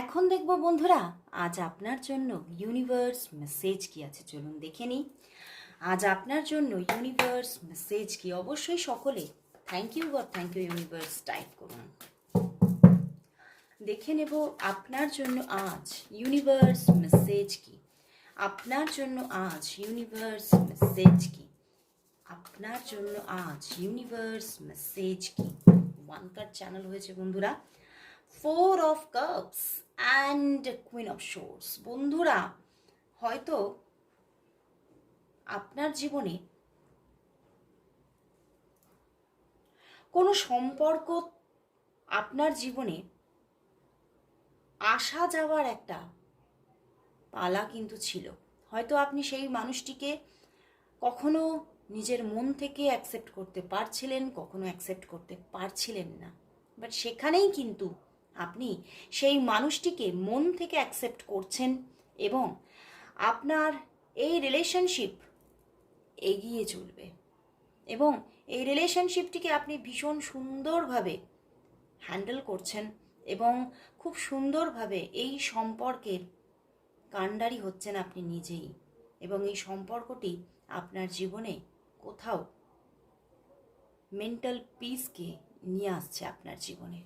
এখন দেখব বন্ধুরা, আজ আপনার জন্য ইউনিভার্স মেসেজ কি আছে, চলুন দেখে নিই। আজ আপনার জন্য ইউনিভার্স মেসেজ কি। অবশ্যই সকলে thank you God, thank you universe type করুন। দেখে নেব আপনার জন্য আজ ইউনিভার্স মেসেজ কি। আপনার জন্য আজ ইউনিভার্স মেসেজ কি। আপনার জন্য আজ ইউনিভার্স মেসেজ কি। ওয়ান কার্ড চ্যানেল হয়েছে বন্ধুরা, 4 of cups and queen of swords. বন্ধুরা, হয়তো আপনার জীবনে কোনো সম্পর্ক আপনার জীবনে আসা যাওয়ার একটা পালা কিন্তু ছিল। হয়তো আপনি সেই মানুষটিকে কখনো নিজের মন থেকে অ্যাকসেপ্ট করতে পারছিলেন, কখনো অ্যাকসেপ্ট করতে পারছিলেন না। বাট সেখানেই কিন্তু আপনি সেই মানুষটিকে মন থেকে অ্যাকসেপ্ট করছেন এবং আপনার এই রিলেশনশিপ এগিয়ে চলবে এবং এই রিলেশনশিপটিকে আপনি ভীষণ সুন্দরভাবে হ্যান্ডেল করছেন এবং খুব সুন্দরভাবে এই সম্পর্কের কাণ্ডারি হচ্ছেন আপনি নিজেই, এবং এই সম্পর্কটি আপনার জীবনে কোথাও মেন্টাল পিসকে নিয়ে আসছে আপনার জীবনে।